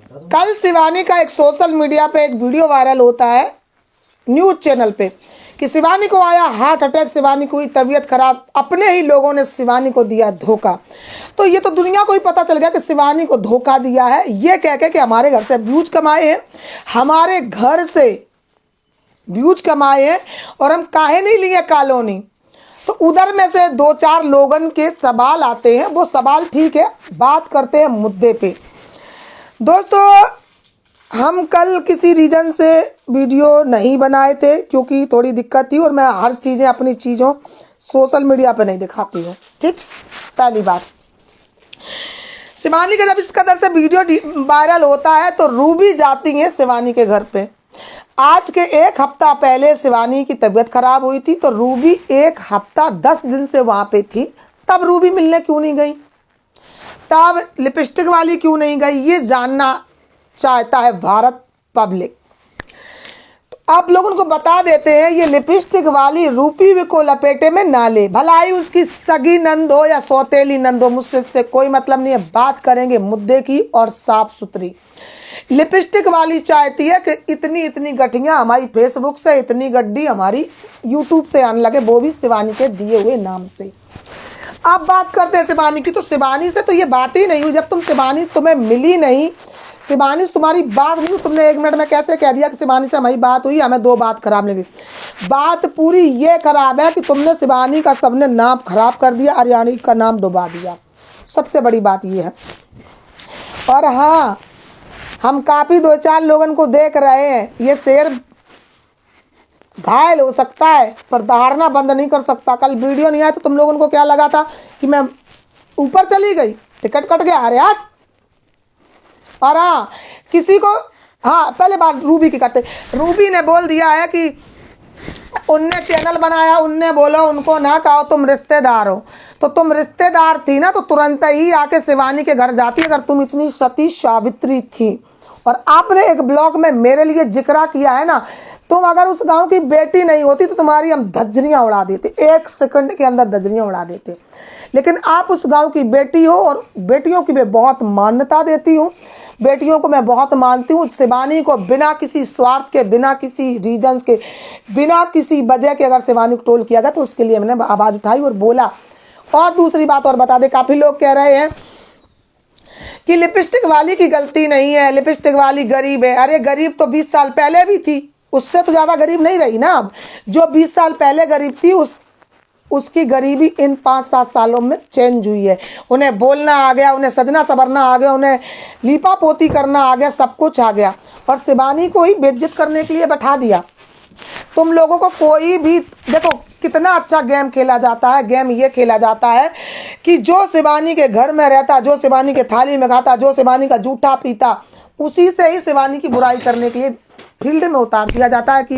कल शिवानी का एक सोशल मीडिया पे एक वीडियो वायरल होता है न्यूज़ चैनल पे कि शिवानी को आया हार्ट अटैक, शिवानी को हुई तबीयत खराब, अपने ही लोगों ने शिवानी को दिया धोखा। तो ये तो दुनिया को ही पता चल गया कि शिवानी को धोखा दिया है, ये कह के कि हमारे घर से व्यूज कमाए हैं, हमारे घर से व्यूज कमाए हैं और हम काहे नहीं लिए कॉलोनी। तो उधर में से दो चार लोगन के सवाल आते हैं, वो सवाल ठीक है, बात करते हैं मुद्दे पे। दोस्तों, हम कल किसी रीज़न से वीडियो नहीं बनाए थे क्योंकि थोड़ी दिक्कत थी और मैं हर चीज़ें अपनी चीज़ों सोशल मीडिया पे नहीं दिखाती हूँ। ठीक, पहली बात। शिवानी का जब इस कदर से वीडियो वायरल होता है तो रूबी जाती है शिवानी के घर पे। आज के एक हफ्ता पहले शिवानी की तबीयत खराब हुई थी तो रूबी एक हफ्ता 10 दिन से वहाँ पे थी। तब रूबी मिलने क्यों नहीं गई, तब लिपस्टिक वाली क्यों नहीं गई, ये जानना चाहता है भारत पब्लिक। तो आप लोगों को बता देते हैं, ये लिपस्टिक वाली रूबी को लपेटे में ना ले, भलाई उसकी सगी नंद हो या सौतेली नंद हो, मुझसे इससे कोई मतलब नहीं है। बात करेंगे मुद्दे की और साफ सुथरी। लिपस्टिक वाली चाहती है कि इतनी इतनी गठियाँ हमारी फेसबुक से, इतनी गड्डी हमारी यूट्यूब से आने लगे, वो भी शिवानी के दिए हुए नाम से। आप बात करते हैं शिवानी की, तो शिवानी से तो ये बात ही नहीं हुई। जब तुम शिवानी तुम्हें मिली नहीं, शिवानी से तुम्हारी बात नहीं, तुमने 1 मिनट में कैसे कह दिया कि शिवानी से हमारी बात हुई, हमें 2 बात खराब लगी। बात पूरी ये खराब है कि तुमने शिवानी का सबने नाम खराब कर दिया, आर्यानी का नाम डुबा दिया। सबसे बड़ी बात ये है। और हाँ, हम काफ़ी 2-4 लोगों को देख रहे हैं, ये शेर घायल हो सकता है पर दहाड़ना बंद नहीं कर सकता। कल वीडियो नहीं आया तो तुम लोगों को क्या लगा था कि मैं ऊपर चली गई, टिकट कट गया, अरे यार। और हाँ, किसी को, हाँ पहले बात रूबी की करते। रूबी ने बोल दिया है कि उनने चैनल बनाया, उनने बोला उनको ना कहो तुम रिश्तेदार हो, तो तुम रिश्तेदार थी ना तो तुरंत ही आके शिवानी के घर जाती अगर तुम इतनी सती सावित्री थी। और आपने एक ब्लॉग में मेरे लिए जिक्र किया है ना, तुम अगर उस गांव की बेटी नहीं होती तो तुम्हारी हम धज्जियां उड़ा देते, 1 सेकंड के अंदर धज्जियां उड़ा देते। लेकिन आप उस गांव की बेटी हो और बेटियों की मैं बहुत मान्यता देती हूँ, बेटियों को मैं बहुत मानती हूँ। शिवानी को बिना किसी स्वार्थ के, बिना किसी रीजन्स के, बिना किसी वजह के अगर शिवानी को ट्रोल किया गया तो उसके लिए मैंने आवाज़ उठाई और बोला। और दूसरी बात और बता दे, काफ़ी लोग कह रहे हैं कि लिपस्टिक वाली की गलती नहीं है, लिपस्टिक वाली गरीब है। अरे गरीब तो 20 साल पहले भी थी, उससे तो ज़्यादा गरीब नहीं रही ना अब। जो 20 साल पहले गरीब थी उसकी गरीबी इन 5-7 सालों में चेंज हुई है। उन्हें बोलना आ गया, उन्हें सजना संवरना आ गया, उन्हें लीपा पोती करना आ गया, सब कुछ आ गया। और शिवानी को ही बेइज्जत करने के लिए बैठा दिया। तुम लोगों को कोई भी देखो कितना अच्छा गेम खेला जाता है। गेम ये खेला जाता है कि जो शिवानी के घर में रहता, जो शिवानी के थाली में खाता, जो शिवानी का जूठा पीता, उसी से ही शिवानी की बुराई करने के लिए फील्ड में उतार दिया जाता है कि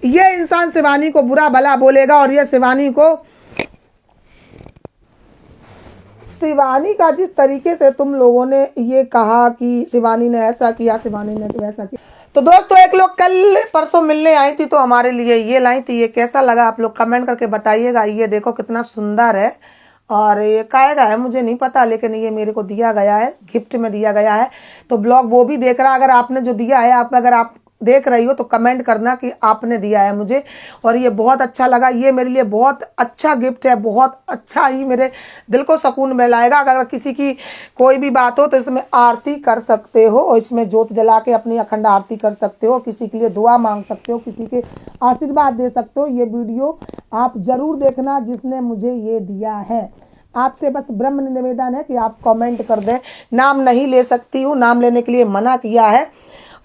ये इंसान शिवानी को बुरा भला बोलेगा और ये शिवानी का जिस तरीके से तुम लोगों ने ये कहा कि शिवानी ने ऐसा किया, शिवानी ने वैसा किया। तो दोस्तों, एक लोग कल परसों मिलने आई थी तो हमारे लिए ये लाई थी, ये कैसा लगा आप लोग कमेंट करके बताइएगा। ये देखो कितना सुंदर है और ये कायगा है मुझे नहीं पता, लेकिन ये मेरे को दिया गया है, गिफ्ट में दिया गया है। तो ब्लॉग वो भी देख रहा, अगर आपने जो दिया है, अगर आप देख रही हो तो कमेंट करना कि आपने दिया है मुझे। और ये बहुत अच्छा लगा, ये मेरे लिए बहुत अच्छा गिफ्ट है, बहुत अच्छा ही मेरे दिल को सुकून मिलाएगा। अगर किसी की कोई भी बात हो तो इसमें आरती कर सकते हो और इसमें जोत जला के अपनी अखंड आरती कर सकते हो, किसी के लिए दुआ मांग सकते हो, किसी के आशीर्वाद दे सकते हो। ये वीडियो आप ज़रूर देखना जिसने मुझे ये दिया है। आपसे बस ब्रह्म निवेदन है कि आप कमेंट कर दें। नाम नहीं ले सकती हूँ, नाम लेने के लिए मना किया है।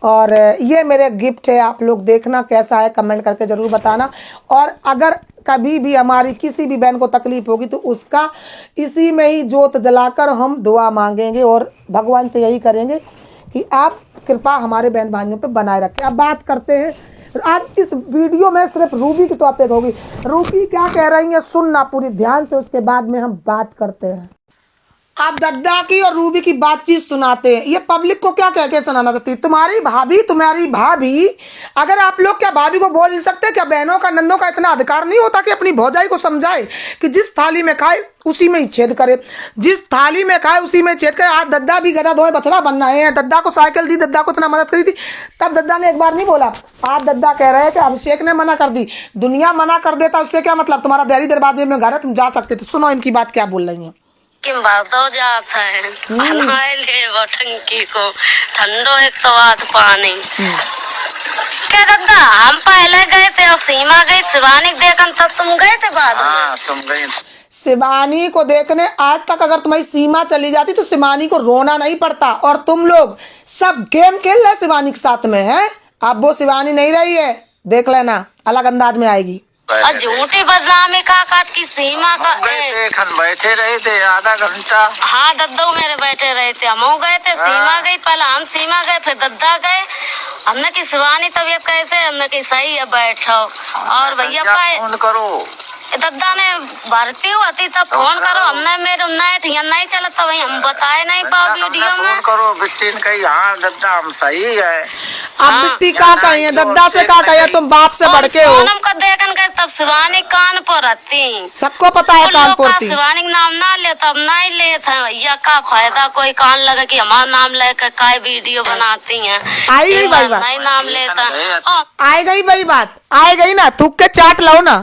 और ये मेरे गिफ्ट है, आप लोग देखना कैसा है, कमेंट करके ज़रूर बताना। और अगर कभी भी हमारी किसी भी बहन को तकलीफ़ होगी तो उसका इसी में ही जोत जलाकर हम दुआ मांगेंगे और भगवान से यही करेंगे कि आप कृपा हमारे बहन भाइयों पे बनाए रखें। अब बात करते हैं, आज इस वीडियो में सिर्फ रूबी की टॉपिक होगी। रूबी क्या कह रही है सुनना पूरी ध्यान से, उसके बाद में हम बात करते हैं। आप दद्दा की और रूबी की बातचीत सुनाते हैं, ये पब्लिक को क्या कह के सुनाना चाहती है? तुम्हारी भाभी अगर आप लोग क्या भाभी को बोल नहीं सकते क्या? बहनों का नंदों का इतना अधिकार नहीं होता कि अपनी भौजाई को समझाए कि जिस थाली में खाए उसी में ही छेद करे, जिस थाली में खाए उसी में छेद करे। आज दद्दा भी गधा धोए बछड़ा बनना है, दद्दा को साइकिल दी, दद्दा को इतना मदद करी थी, तब दद्दा ने एक बार नहीं बोला। आज दद्दा कह रहे हैं कि अभिषेक ने मना कर दी, दुनिया मना कर देता उससे क्या मतलब? तुम्हारा देहरी दरवाजे में घर है, तुम जा सकते थे। सुनो इनकी बात क्या बोल रही है। कि भरतो जाता है बनाए ले वो टंकी को ठंडो एक तो बात पानी क्या दद्दा हम पहले गए थे और सीमा गई शिवानी देखन तब तुम गए थे बाद में। हाँ तुम गई शिवानी को देखने। आज तक अगर तुम्हारी सीमा चली जाती तो शिवानी को रोना नहीं पड़ता, और तुम लोग सब गेम खेल रहे शिवानी के साथ में है। अब वो शिवानी नहीं रही है, देख लेना अलग अंदाज में आएगी। और झूठी बदनामी का की सीमा का देखन बैठे रहे थे आधा घंटा। हाँ दद्दा मेरे बैठे रहे थे, हम गए थे, सीमा गई, पहले हम सीमा गए फिर दद्दा गए। हमने की शिवानी तबीयत कैसे, हमने की सही है बैठो, और भैया फोन करो दद्दा ने भर्ती हुआ थी तब फोन करो, हमने मेरे नहीं चला था वही हम बताए नहीं पाओ वीडियो में। फोन करो बिट्टी ने कही हाँ दद्दा हम सही है। अब बिट्टी का कही है, दद्दा से का कही है, तुम बाप से बढ़ के हो। सोनम को देखन गए तब शिवानी कानपुर रहती, सबको पता है कानपुर थी। शिवानी नाम ना ले तब नहीं लेते भैया, का फायदा कोई कान लगा कि हमारा नाम लेकर काय वीडियो बनाती हैं। आई गई बड़ी बात, नहीं नाम लेता आई गई बड़ी बात, आई गई ना, थूक के चाट लो ना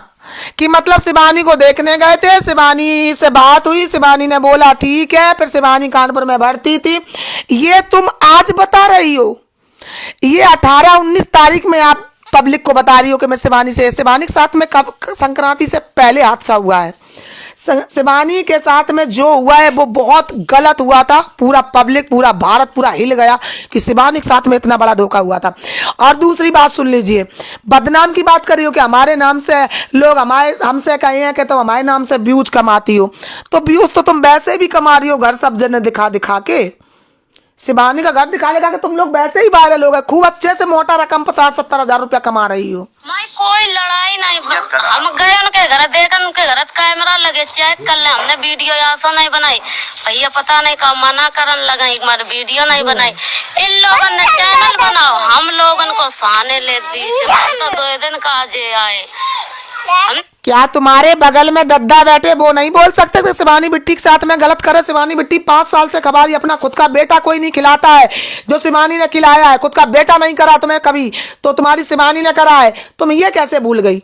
कि मतलब शिवानी को देखने गए थे, शिवानी से बात हुई, शिवानी ने बोला ठीक है, फिर शिवानी कानपुर में भर्ती थी। ये तुम आज बता रही हो, ये 18-19 तारीख में आप पब्लिक को बता रही हो कि मैं शिवानी के साथ में कब संक्रांति से पहले हादसा हुआ है। शिवानी के साथ में जो हुआ है वो बहुत गलत हुआ था। पूरा पब्लिक, पूरा भारत पूरा हिल गया कि शिवानी के साथ में इतना बड़ा धोखा हुआ था। और दूसरी बात सुन लीजिए, बदनाम की बात कर रही हो कि हमारे नाम से लोग हमसे कहे हैं कि तुम हमारे नाम से व्यूज कमाती हो, तो व्यूज तो तुम वैसे भी कमा रही हो घर सब जने दिखा दिखा के। शिवानी का घर दिखा लगा कि तुम लोग वैसे ही वायरल हो गए, खूब अच्छे से मोटा रकम 50-70 हजार रुपया कमा रही हो। कोई लड़ाई नहीं, हम गए उनके घर, देखा उनके घर कैमरा लगे, चेक कर ले, हमने वीडियो ऐसा नहीं बनाई भैया, पता नहीं कब मना करन लगा, एक बार वीडियो नहीं बनाई। इन लोगों ने चैनल बनाओ, हम लोगन को साने ले दी, तो 2 दिन का जे आए। क्या तुम्हारे बगल में दद्दा बैठे वो नहीं बोल सकते थे शिवानी बिट्टी के साथ में गलत करे? शिवानी बिट्टी 5 साल से खबा रही, अपना खुद का बेटा कोई नहीं खिलाता है जो शिवानी ने खिलाया है, खुद का बेटा नहीं करा तुम्हें कभी, तो तुम्हारी शिवानी ने करा है, तुम ये कैसे भूल गई?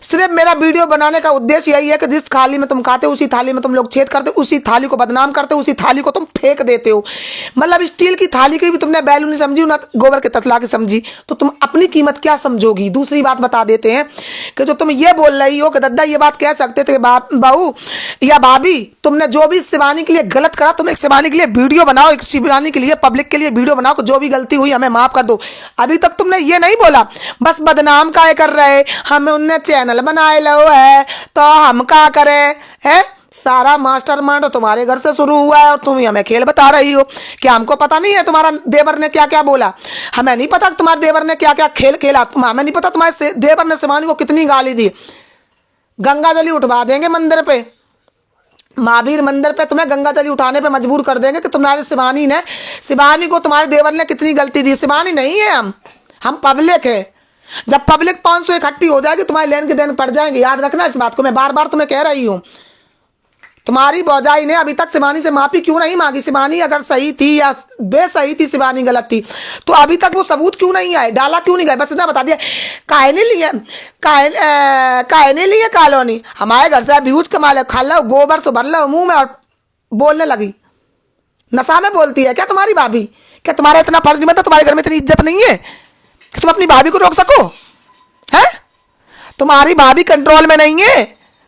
सिर्फ मेरा वीडियो बनाने का उद्देश्य यही है कि जिस थाली में तुम खाते हो उसी थाली में तुम लोग छेद करते हो, उसी थाली को बदनाम करते हो, उसी थाली को तुम फेंक देते हो। मतलब स्टील की थाली की भी तुमने वैल्यू नहीं समझी, ना गोबर के तसला की समझी, तो तुम अपनी कीमत क्या समझोगी? दूसरी बात बता देते हैं कि जो तुम ये बोल रही हो कि दद्दा ये बात कह सकते थे बहू या भाभी, तुमने जो भी शिवानी के लिए गलत करा, तुम एक शिवानी के लिए वीडियो बनाओ, एक शिवानी के लिए पब्लिक के लिए वीडियो बनाओ कि जो भी गलती हुई हमें माफ कर दो। अभी तक तुमने ये नहीं बोला, बस बदनाम काय कर रहे, हमें उनने चैनल बनाए लो है तो हम क्या करें है? सारा मास्टरमाइंड तुम्हारे घर से शुरू हुआ है और तुम हमें खेल बता रही हो। क्या हमको पता नहीं है तुम्हारा देवर ने क्या क्या बोला? हमें नहीं पता तुम्हारे देवर ने क्या क्या खेल खेला, हमें नहीं पता तुम्हारे देवर ने शिवानी को कितनी गाली दी। गंगा जली उठवा देंगे मंदिर पे, महावीर मंदिर पे तुम्हें गंगा जली उठाने पे मजबूर कर देंगे कि तुम्हारे शिवानी को तुम्हारे देवर ने कितनी गलती दी। शिवानी नहीं है, हम पब्लिक है। जब पब्लिक 500 इकट्ठी हो जाएगी तुम्हारे लेन के देन पड़ जाएंगे, याद रखना इस बात को, मैं बार बार तुम्हें कह रही हूँ। तुम्हारी भौजाई ने अभी तक शिवानी से माफी क्यों नहीं मांगी? शिवानी अगर सही थी या बेसही थी, शिवानी गलत थी, तो अभी तक वो सबूत क्यों नहीं आए, डाला क्यों नहीं गए? बस इतना बता दिया, काहे नहीं लिए कॉलोनी, हमारे घर से व्यूज कमा लो, खा लो, गोबर से भर लो मुंह में और बोलने लगी। नशा में बोलती है क्या तुम्हारी भाभी? क्या तुम्हारा इतना फर्ज नहीं बनता? तुम्हारे घर में इतनी इज्जत नहीं है कि तुम अपनी भाभी को रोक सको? है तुम्हारी भाभी कंट्रोल में नहीं है,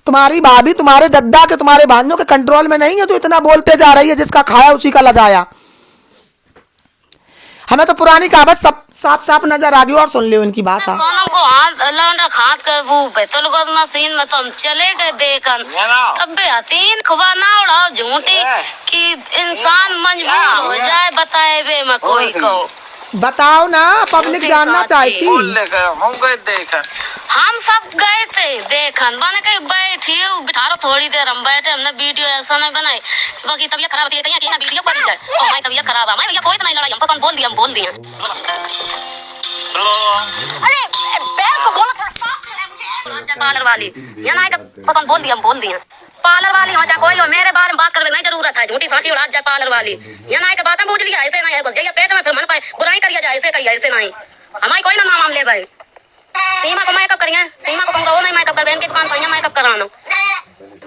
तुम्हारी भाभी तुम्हारे दद्दा के तुम्हारे भांजों के कंट्रोल में नहीं है जो इतना बोलते जा रही है, जिसका खाया उसी का लजाया। हमें तो पुरानी कहावत सब साफ साफ नजर आ गई। और सुन लियो इनकी बात। सोनम को हाथ कर वो बेतल को मशीन में तो हम चले गए देखन, तब बेहतीन खुबा ना उड़ाओ झूठी कि इंसान मजबूर हो जाए बताए बे में कोई को। बताओ ना, पब्लिक जी, जानना साथी। चाहती। बोल लेकर हम गए देखा। हम सब गए थे देखन, बने कहीं बैठे बिठारो थोड़ी देर, हम बैठे, हमने वीडियो ऐसा नहीं बनाई बाकी तबीयत खराब थी कहीं कि वीडियो बन जाए। ओ हमारी तबीयत खराब है, हमारी भैया कोई तो नहीं लड़ाई, हम कौन बोल दिया, हम बोल दिया। अरे बैग को बोलो थोड़ा पास से ले मुझे। पार्लर वाली या ना कौन बोल दिया, हम बोल दिया। पार्लर वाली हो चाहे कोई हो, मेरे बारे में बात करने नहीं जरूरत है, झूठी साची उड़ा जाए पार्लर वाली या ना बातें पूछ लिया, ऐसे नहीं है घुस जाइए पेट में, फिर मन पाए बुराई करिए जाए, ऐसे कहिए, ऐसे नहीं हमारी कोई ना नाम ले भाई। सीमा को मेकअप करिए, सीमा को कहूँगा वो नहीं मेकअप कर, बहन की दुकान पर मेकअप कराना।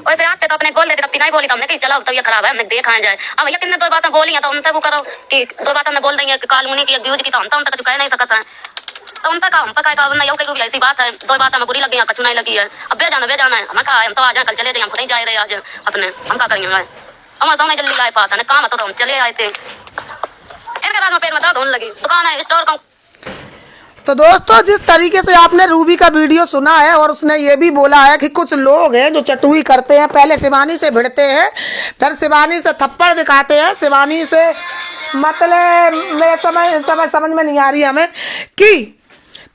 वैसे आते तो अपने बोल देते, तब नहीं बोली तो हमने कही चलो तबीयत खराब है, हमने देखा जाए। अब भैया कितने दो बातें बोली हैं तो उनसे वो करो कि दो बात हमने बोल देंगे कि कालमुनी की व्यूज की, तो हम तो उनका कुछ कह नहीं सकता है, तो उनका काम हम पका नहीं यो कहीं ऐसी बात है, दो बात हमें बुरी लगी है, कछु नहीं लगी है। अब बे जाना है, हमें कहा हम तो आ जाए, कल चले जाए, हम खुद नहीं जा रहे आज अपने, हम क्या करेंगे हमारे सामने जल्दी लाए पाता है काम तो हम चले आए थे। इनके बाद में पेट में दर्द होने लगी, दुकान है स्टोर का। तो दोस्तों, जिस तरीके से आपने रूबी का वीडियो सुना है और उसने ये भी बोला है कि कुछ लोग हैं जो चटुई करते हैं, पहले शिवानी से भिड़ते हैं, फिर शिवानी से थप्पड़ दिखाते हैं, शिवानी से मतलब मेरे समझ में नहीं आ रही हमें कि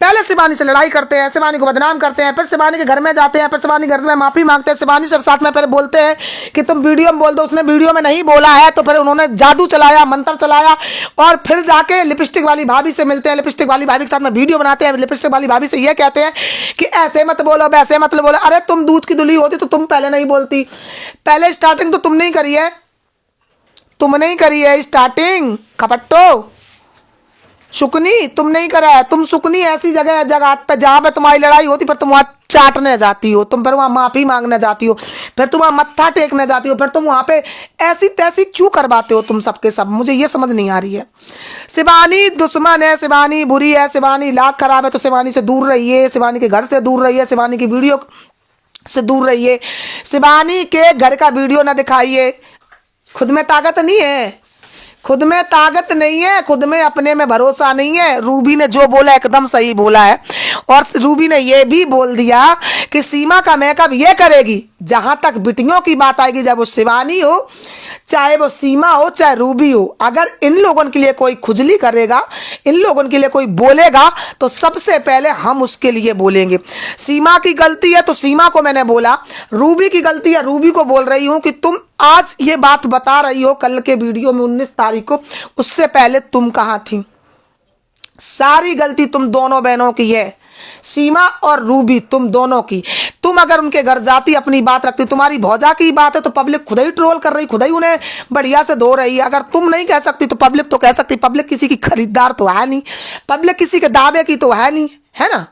पहले शिवानी से लड़ाई करते हैं, शिवानी को बदनाम करते हैं, फिर शिवानी के घर में जाते हैं, फिर शिवानी घर में माफ़ी मांगते हैं, शिवानी से साथ में फिर बोलते हैं कि तुम वीडियो में बोल दो, उसने वीडियो में नहीं बोला है, तो फिर उन्होंने जादू चलाया, मंत्र चलाया, और फिर जाके लिपस्टिक वाली भाभी से मिलते हैं, लिपस्टिक वाली भाभी के साथ में वीडियो बनाते हैं, लिपस्टिक वाली भाभी से ये कहते हैं कि ऐसे मत बोलो, वैसे मत बोलो। अरे तुम दूध की दुली होती तो तुम पहले नहीं बोलती, पहले स्टार्टिंग तो तुम नहीं करी है, तुम नहीं करी है स्टार्टिंग, खपट्टो शुकनी तुम नहीं करा है। तुम सुकनी ऐसी जगह पे जहाँ पे तुम्हारी लड़ाई होती, फिर तुम वहाँ चाटने जाती हो, तुम फिर वहाँ माफ़ी मांगने जाती हो, फिर तुम वहाँ मत्था टेकने जाती हो, फिर तुम वहाँ पे ऐसी तैसी क्यों करवाते हो तुम सबके सब, मुझे ये समझ नहीं आ रही है। शिवानी दुश्मन है, शिवानी बुरी है, शिवानी लाख खराब है, तो शिवानी से दूर रहिए, शिवानी के घर से दूर रहिए, शिवानी की वीडियो से दूर रहिए, शिवानी के घर का वीडियो ना दिखाइए। खुद में ताकत नहीं है, खुद में ताकत नहीं है, खुद में अपने में भरोसा नहीं है। रूबी ने जो बोला एकदम सही बोला है, और रूबी ने ये भी बोल दिया कि सीमा का मेकअप ये करेगी, जहां तक बिटियों की बात आएगी, चाहे वो शिवानी हो, चाहे वो सीमा हो, चाहे रूबी हो, अगर इन लोगों के लिए कोई खुजली करेगा, इन लोगों के लिए कोई बोलेगा, तो सबसे पहले हम उसके लिए बोलेंगे। सीमा की गलती है तो सीमा को मैंने बोला, रूबी की गलती है, रूबी को बोल रही हूं कि तुम आज ये बात बता रही हो, कल के वीडियो में 19 तारीख को, उससे पहले तुम कहां थी? सारी गलती तुम दोनों बहनों की है, सीमा और रूबी, तुम दोनों की। तुम अगर उनके घर जाती, अपनी बात रखती, तुम्हारी भौजा की बात है तो पब्लिक खुद ही ट्रोल कर रही, खुद ही उन्हें बढ़िया से धो रही है। अगर तुम नहीं कह सकती तो पब्लिक तो कह सकती, पब्लिक किसी की खरीदार तो है नहीं, पब्लिक किसी के दावे की तो है नहीं, है ना।